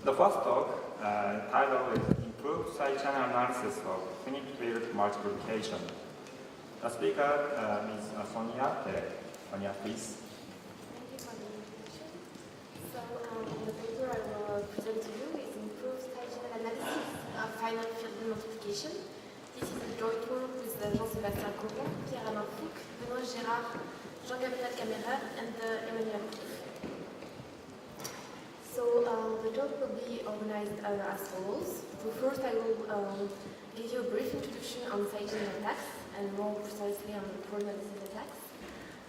The first talk title is Improved Side Channel Analysis of Finite Field Multiplication. The speaker is Sonia Tere. Sonia, please. Thank you for the introduction. So the paper I will present to you is Improved Side Channel Analysis of Finite Field Multiplication. This is a joint work with Jean-Sébastien Coron, Pierre-Alain Fouque, Benoît Gérard, Jean-Gabriel Camerer, and Emmanuel Roux. So the talk will be organized as follows. So first I will give you a brief introduction on side channel attacks and more precisely on the pro-analysis attacks.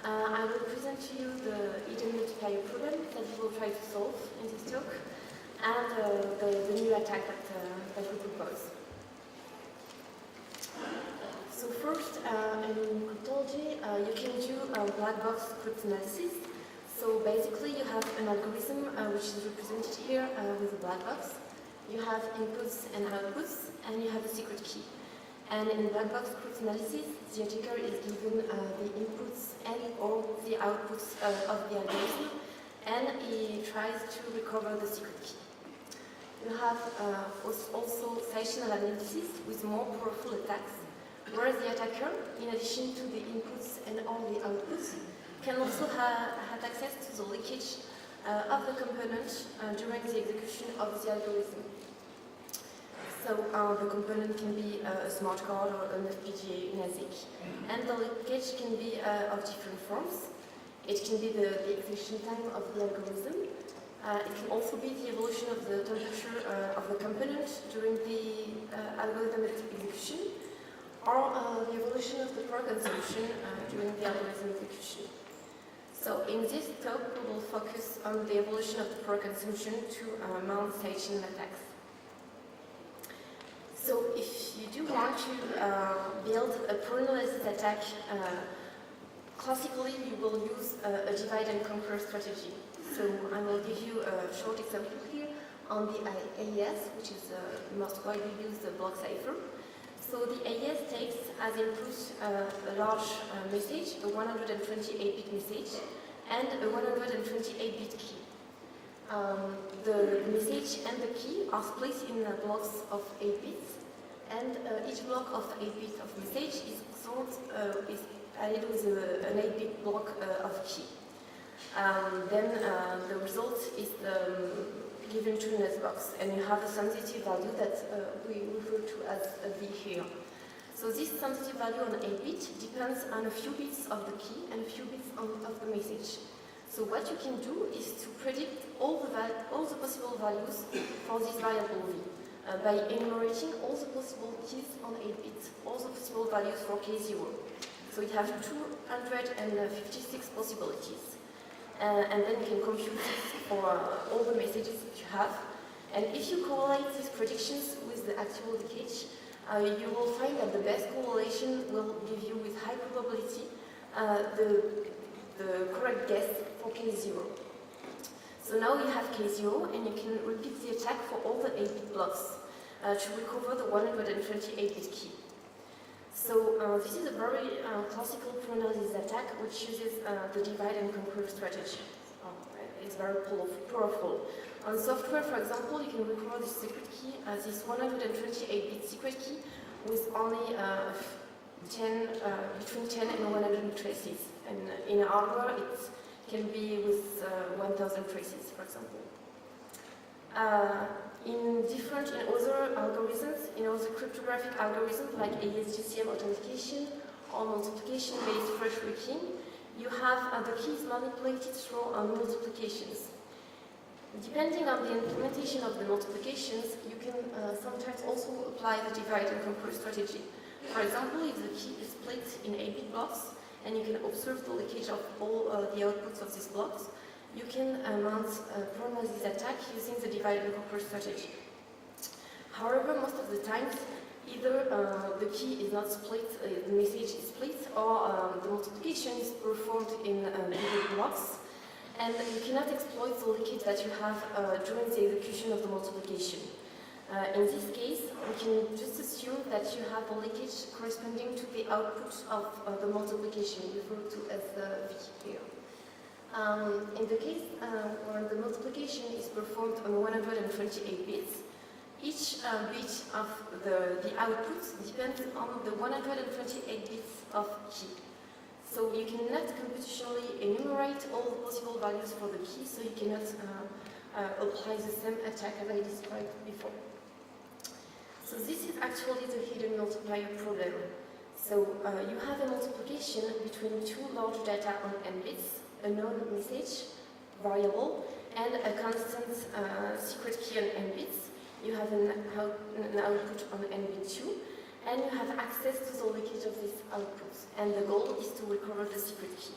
I will present to you the hidden multiplier problem that we will try to solve in this talk and the new attack that we propose. So first, in cryptology, you can do black box crypt analysis. So basically you have an algorithm which is represented here with a black box. You have inputs and outputs, and you have a secret key. And in black box crypt analysis, the attacker is given the inputs and or the outputs of the algorithm, and he tries to recover the secret key. You have also side channel analysis with more powerful attacks, where the attacker, in addition to the inputs and all the outputs, can also have access to the leakage of the component during the execution of the algorithm. So the component can be a smart card or an FPGA in ASIC, and the leakage can be of different forms. It can be the execution time of the algorithm. It can also be the evolution of the temperature of the component during the algorithm execution, or the evolution of the power consumption during the algorithm execution. So in this talk, we will focus on the evolution of the power consumption to mount side channel attacks. So if you do want to build a pro-analysis attack, classically you will use a divide and conquer strategy. So I will give you a short example here on the AES, which is the most widely used block cipher. So the AES takes as input a large message, a 128-bit message, and a 128-bit key. The message and the key are split in blocks of 8 bits, and each block of 8 bits of message is added with an 8-bit block of key. Then the result is given to an S-box, and you have a sensitive value that we refer to as a V here. So this sensitive value on 8-bit depends on a few bits of the key and a few bits of the message. So what you can do is to predict all the possible values for this variable V by enumerating all the possible keys on 8-bit, all the possible values for K0. So you have 256 possibilities. And then you can compute this for all the messages that you have. And if you correlate these predictions with the actual leakage, you will find that the best correlation will give you with high probability the correct guess for K0. So now you have K0, and you can repeat the attack for all the 8-bit blocks to recover the 128-bit key. So this is a very classical pro-analysis attack which uses the divide and conquer strategy. It's very powerful. On software, for example, you can recover this secret key, this 128-bit secret key, with only between 10 and 100 traces. And in hardware, it can be with 1,000 traces, for example. In other algorithms, in other cryptographic algorithms like AES-GCM authentication or multiplication-based phrase-breaking, you have the keys manipulated through multiplications. Depending on the implementation of the multiplications, you can sometimes also apply the divide and conquer strategy. For example, if the key is split in 8-bit blocks, and you can observe the leakage of all the outputs of these blocks, you can mount a pro-analysis attack using the divide and conquer strategy. However, most of the times, either the key is not split, the message is split, or the multiplication is performed in bigger blocks, and you cannot exploit the leakage that you have during the execution of the multiplication. In this case, we can just assume that you have a leakage corresponding to the output of the multiplication, referred to as the V here. In the case where the multiplication is performed on 128 bits, each bit of the output depends on the 128 bits of key. So you cannot computationally enumerate all the possible values for the key, so you cannot apply the same attack as I described before. So this is actually the hidden multiplier problem. So you have a multiplication between two large data on n bits, a known message variable, and a constant secret key on n bits. You have an output on n bit 2, and you have access to the leakage of this output. And the goal is to recover the secret key.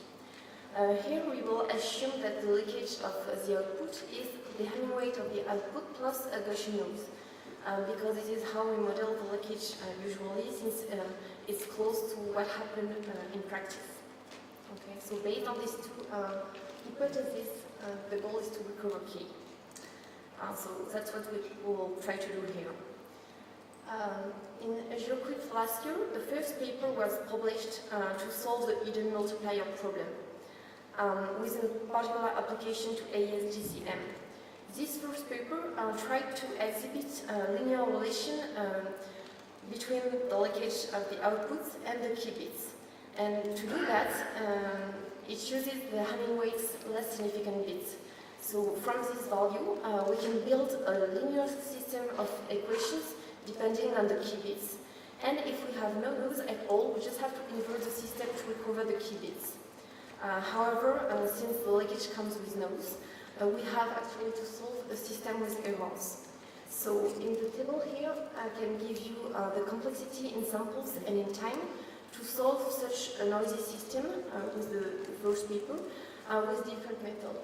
Here we will assume that the leakage of the output is the Hamming weight of the output plus a Gaussian noise, because this is how we model the leakage usually, since it's close to what happened in practice. Okay, so based on these two hypotheses, the goal is to recover key. So that's what we will try to do here. In GeoQuick last year, the first paper was published to solve the hidden multiplier problem with a particular application to AES-GCM. This first paper tried to exhibit a linear relation between the leakage of the outputs and the key bits. And to do that, it uses the Hamming weights less significant bits. So from this value, we can build a linear system of equations depending on the key bits. And if we have no nodes at all, we just have to invert the system to recover the key bits. However, since the leakage comes with nodes, we have actually to solve a system with errors. So in the table here, I can give you the complexity in samples and in time to solve such a noisy system with the first paper with different methods.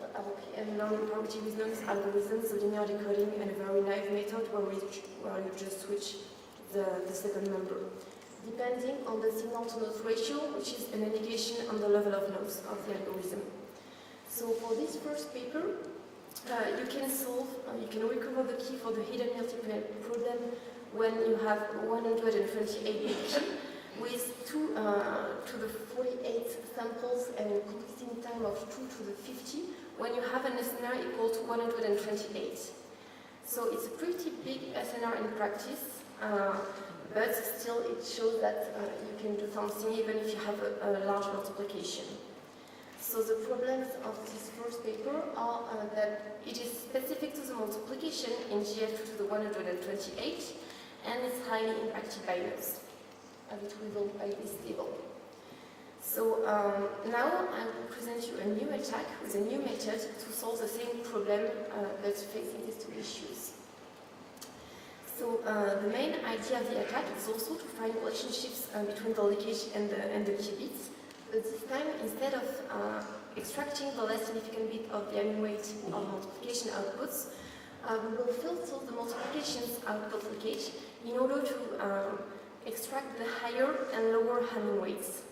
And non-probability with noise algorithms, the linear decoding, and a very naive method where you just switch the second number, depending on the signal-to-noise ratio, which is an indication on the level of noise of the algorithm. So for this first paper, you can recover the key for the hidden multiplier problem when you have 128 bit key with 2 to the 48 samples and a completing time of 2 to the 50 when you have an SNR equal to 128. So it's a pretty big SNR in practice, but still it shows that you can do something even if you have a large multiplication. So the problems of this first paper are that it is specific to the multiplication in GF2 to the 128, and it's highly impacted by noise, as it will by this table. So now I will present you a new attack with a new method to solve the same problem but facing these two issues. So the main idea of the attack is also to find relationships between the leakage and the key bits. But this time, instead of extracting the less significant bit of the Hamming weight of multiplication outputs, we will filter the multiplications output leakage in order to extract the higher and lower Hamming weights.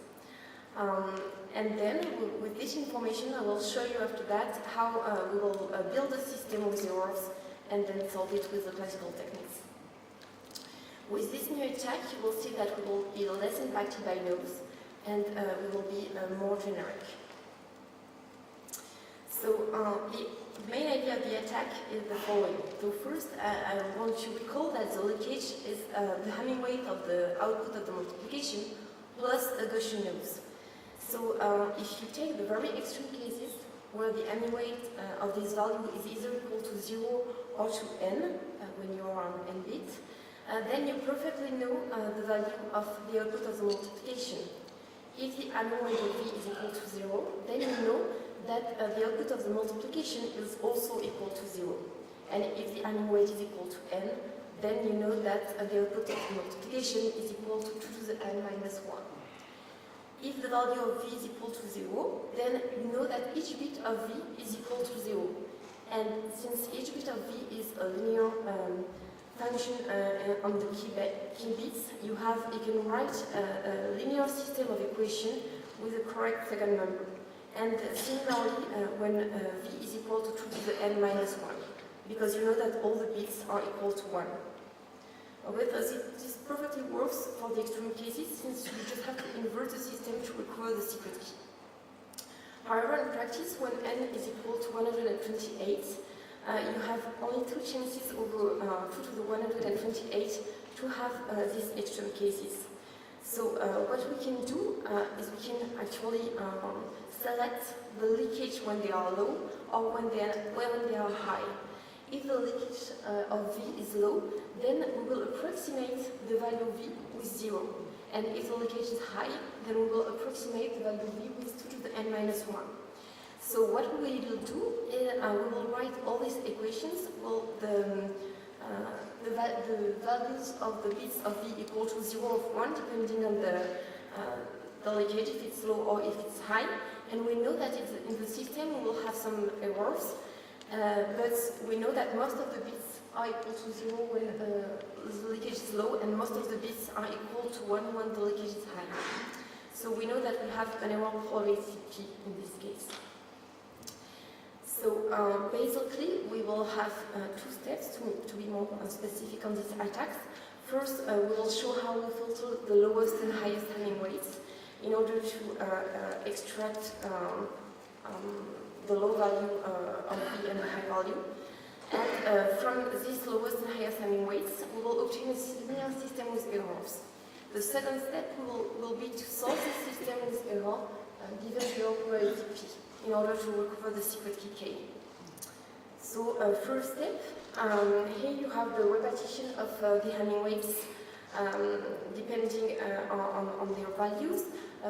And then, with this information, I will show you after that how we will build a system with errors and then solve it with the classical techniques. With this new attack, you will see that we will be less impacted by nodes, and we will be more generic. So the main idea of the attack is the following. So first, I want to recall that the leakage is the Hamming weight of the output of the multiplication plus a Gaussian noise. So if you take the very extreme cases where the Hamming weight of this value is either equal to 0 or to n, when you are on n bit, then you perfectly know the value of the output of the multiplication. If the Hamming weight of v is equal to 0, then you know that the output of the multiplication is also equal to 0. And if the Hamming weight is equal to n, then you know that the output of the multiplication is equal to 2 to the n minus 1. If the value of v is equal to 0, then you know that each bit of v is equal to 0. And since each bit of v is a linear function on the key bits, you can write a linear system of equation with a correct second number. And similarly, when v is equal to 2 to the n minus 1, because you know that all the bits are equal to 1. However, this perfectly works for the extreme cases, since you just have to invert the system to recover the secret key. However, in practice, when n is equal to 128, you have only two chances over 2 to the 128 to have these extreme cases. So what we can do is we can actually select the leakage when they are low or when they are high. If the leakage of V is low, then we will approximate the value of V with 0. And if the leakage is high, then we will approximate the value of V with 2 to the n minus 1. So what we will do is we will write all these equations. Well, the values of the bits of V equal to 0 or 1, depending on the leakage, if it's low or if it's high. And we know that in the system we will have some errors, but we know that most of the bits are equal to 0 when the leakage is low, and most of the bits are equal to 1 when the leakage is high. So we know that we have an error probability P in this case. So basically, we will have two steps to be more specific on these attacks. First, we will show how we filter the lowest and highest Hamming weights in order to extract the low value of V and the high value. And from these lowest and highest Hamming weights, we will obtain a linear system with errors. The second step will be to solve the system with error given the probability P, in order to recover the secret key K. So first step, here you have the repetition of the Hamming weights depending on their values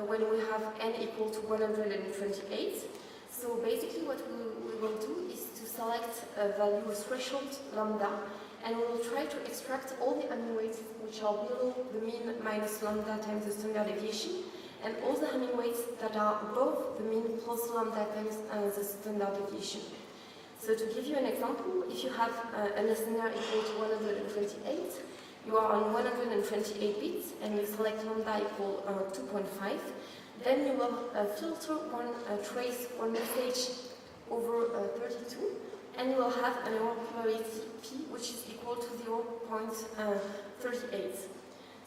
when we have n equal to 128. So basically what we will do is to select a value threshold lambda, and we will try to extract all the Hamming weights which are below the mean minus lambda times the standard deviation, and all the Hamming weights that are above the mean plus lambda times the standard deviation. So to give you an example, if you have an SNR equal to 128, you are on 128 bits, and you select lambda equal 2.5, then you will filter one trace, one message over 32, and you will have an error probability P, which is equal to 0.38.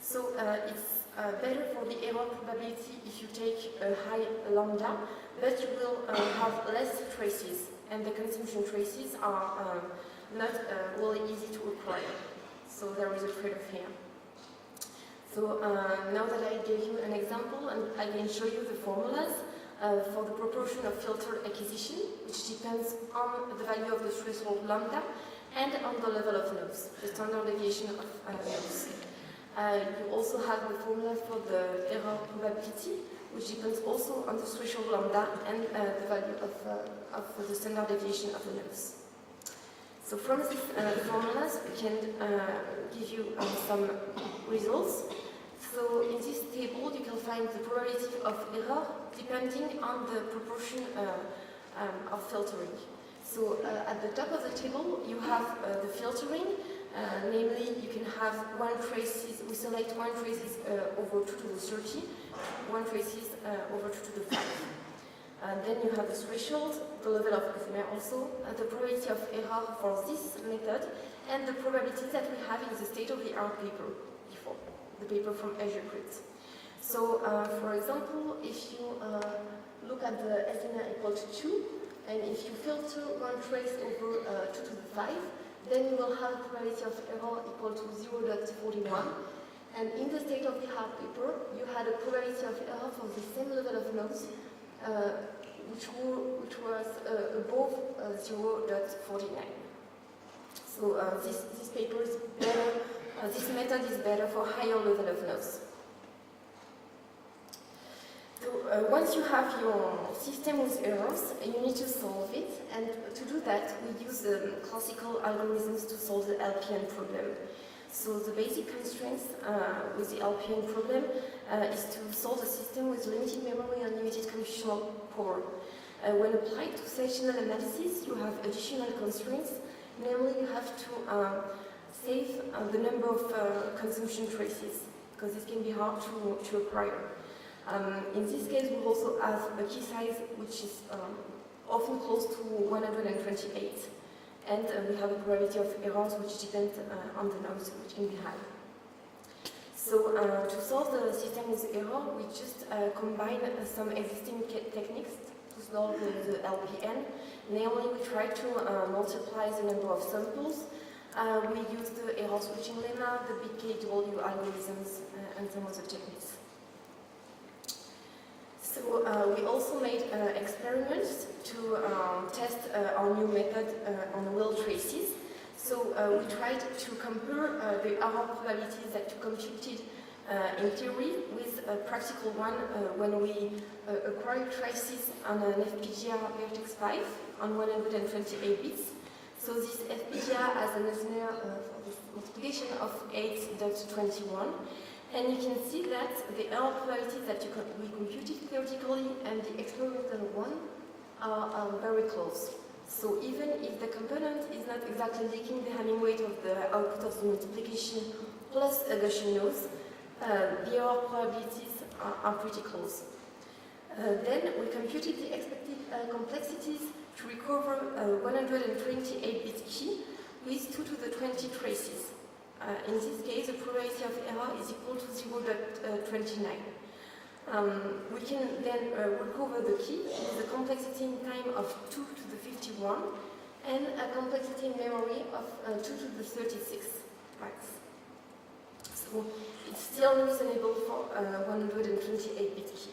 So it's better for the error probability if you take a high lambda, but you will have less traces, and the consumption traces are not really easy to acquire. So there is a trade-off here. So now that I gave you an example, and I can show you the formulas for the proportion of filter acquisition, which depends on the value of the threshold lambda and on the level of noise, the standard deviation of noise. You also have the formula for the error probability, which depends also on the threshold lambda and the value of the standard deviation of the noise. So from these formulas, we can give you some results. So in this table, you can find the probability of error depending on the proportion of filtering. So at the top of the table, you have the filtering. Namely, you can have one traces, we select one traces over 2 to the 30, one traces over 2 to the 5. Then you have the threshold, the level of SMR also, the probability of error for this method, and the probability that we have in the state-of-the-art paper before, the paper from Azure Crit. So, for example, if you look at the SMR equal to 2, and if you filter one trace over 2 to the 5, then you will have a probability of error equal to 0.41. And in the state-of-the-art paper, you had a probability of error for the same level of noise, which was above 0.49. So this paper is better, this method is better for higher level of noise. So once you have your system with errors, you need to solve it, and to do that we use classical algorithms to solve the LPN problem. So the basic constraints with the LPN problem is to solve a system with limited memory and limited computational power. When applied to sectional analysis, you have additional constraints. Namely, you have to save the number of consumption traces, because this can be hard to acquire. In this case, we also have a key size which is often close to 128. And we have a probability of errors which depend on the noise, which can be high. So to solve the system with error, we just combine some existing techniques. solve the LPN. Namely, we try to multiply the number of samples. We use the error switching lemma, the BKW algorithms, and some other techniques. So we also made experiments to test our new method on real traces. So we tried to compare the error probabilities that you computed in theory with a practical one when we acquire traces on an FPGA Vertex 5 on 128 bits. So this FPGA has an listener for this multiplication of 8.21. And you can see that the error probabilities that we computed theoretically and the experimental one are very close. So even if the component is not exactly leaking the Hamming weight of the output of the multiplication plus a Gaussian noise, the error probabilities are pretty close. Then we computed the expected complexities to recover a 128-bit key with 2 to the 20 traces. In this case, the probability of error is equal to 0.29. We can then recover the key with a complexity in time of 2 to the 51 and a complexity in memory of 2 to the 36 bytes. So it's still reasonable for a 128-bit key.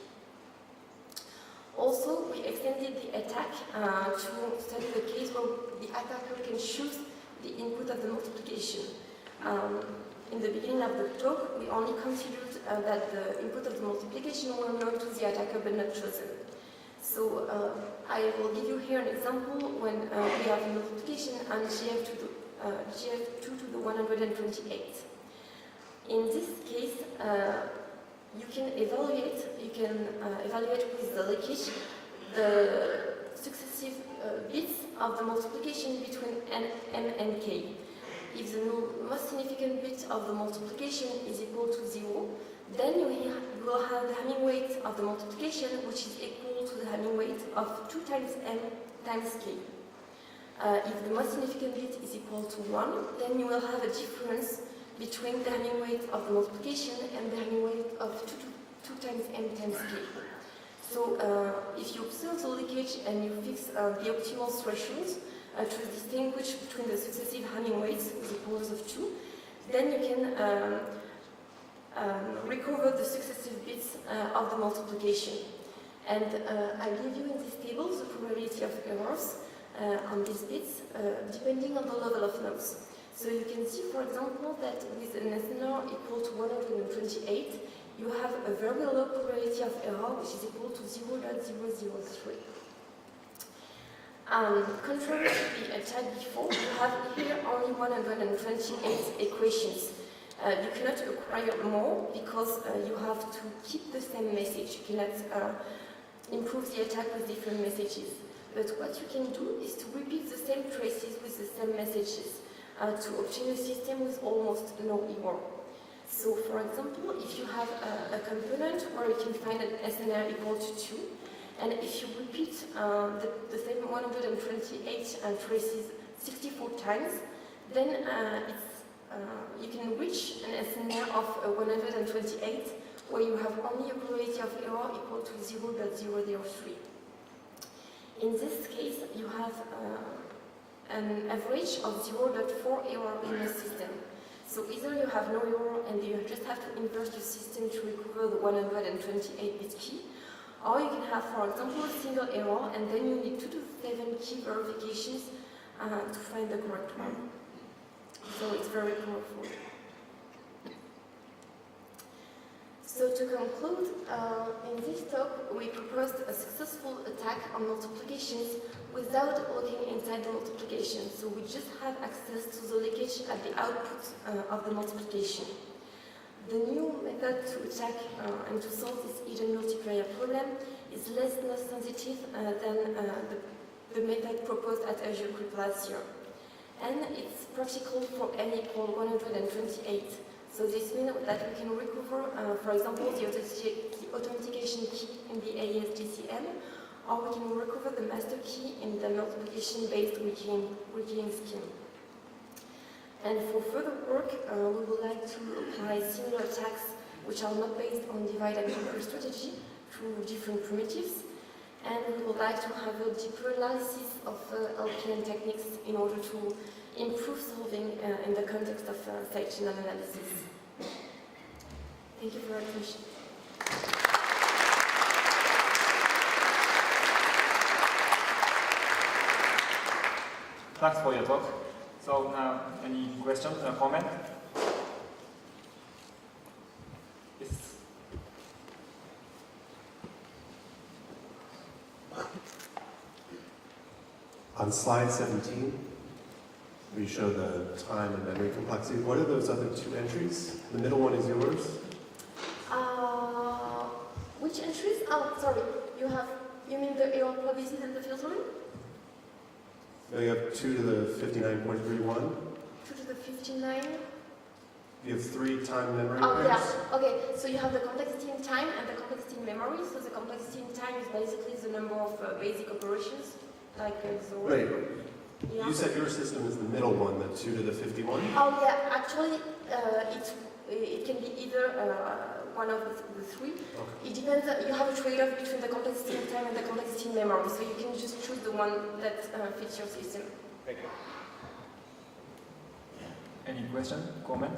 Also, we extended the attack to study the case where the attacker can choose the input of the multiplication. In the beginning of the talk, we only considered that the input of the multiplication were known to the attacker but not chosen. So I will give you here an example when we have a multiplication and GF2 to the 128. In this case, you can evaluate with the leakage the successive bits of the multiplication between n, m, and k. If the most significant bit of the multiplication is equal to 0, then you will have the Hamming weight of the multiplication, which is equal to the Hamming weight of 2 times m times k. If the most significant bit is equal to 1, then you will have a difference between the Hamming weight of the multiplication and the Hamming weight of 2 times m times k. So if you observe the leakage and you fix the optimal thresholds, to distinguish between the successive Hamming weights with the powers of 2, then you can recover the successive bits of the multiplication. And I give you in this table the probability of errors on these bits depending on the level of nodes. So you can see, for example, that with an SNR equal to 128, you have a very low probability of error, which is equal to 0.003. Contrary to the attack before, you have here only 128 equations. You cannot acquire more because you have to keep the same message. You cannot improve the attack with different messages. But what you can do is to repeat the same traces with the same messages to obtain a system with almost no error. So, for example, if you have a component where you can find an SNR equal to 2, and if you repeat the same 128 traces 64 times, then you can reach an SNR of 128, where you have only a probability of error equal to 0.003. In this case, you have an average of 0.4 error in the system. So either you have no error and you just have to invert your system to recover the 128-bit key, or you can have, for example, a single error, and then you need 2 to 7 key verifications to find the correct one. So it's very powerful. So to conclude, in this talk, we proposed a successful attack on multiplications without looking inside the multiplication. So we just have access to the leakage at the output of the multiplication. The new method to attack and to solve this hidden multiplier problem is less loss sensitive than the method proposed at Azure Crypt last year. And it's practical for n equal 128. So this means that we can recover, for example, the authentication key in the AES-GCM, or we can recover the master key in the multiplication-based rekeying scheme. And for further work, we would like to apply similar attacks which are not based on divide and conquer strategy through different primitives. and we would like to have a deeper analysis of LPN techniques in order to improve solving in the context of side channel analysis. Thank you for your attention. Thanks for your talk. So now, any questions or comment? Yes. On slide 17, where you show the time and memory complexity, what are those other two entries? The middle one is yours? Which entries? Oh, sorry. You mean the error probability and the filtering? No, you have 2 to the 59.31. 2 to the 59. You have 3 time memory Oh, pairs. yeah. Okay, so you have the complexity in time and the complexity in memory. So the complexity in time is basically the number of basic operations, like XOR. Right. Yeah. You said your system is the middle one, the 2 to the 51? Oh, yeah. Actually, it can be either one of the three. Okay. It depends. You have a trade-off between the complexity in time and the complexity in memory. So you can just choose the one that fits your system. Thank you. Any question, comment?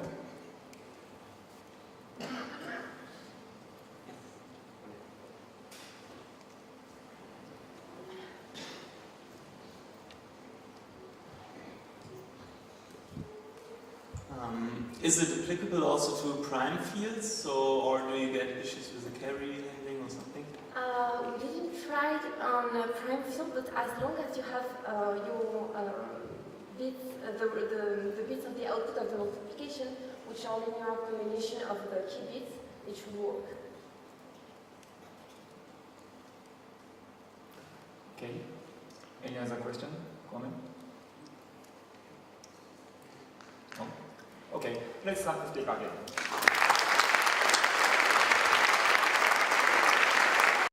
Is it applicable also to prime fields, so, or do you get issues with the carry handling or something? We didn't try it on prime field, but as long as you have your bits, the bits of the output of the multiplication, which are linear combination of the key bits, it should work. Okay. Any other question, comment? No? Okay, let's start to speak again.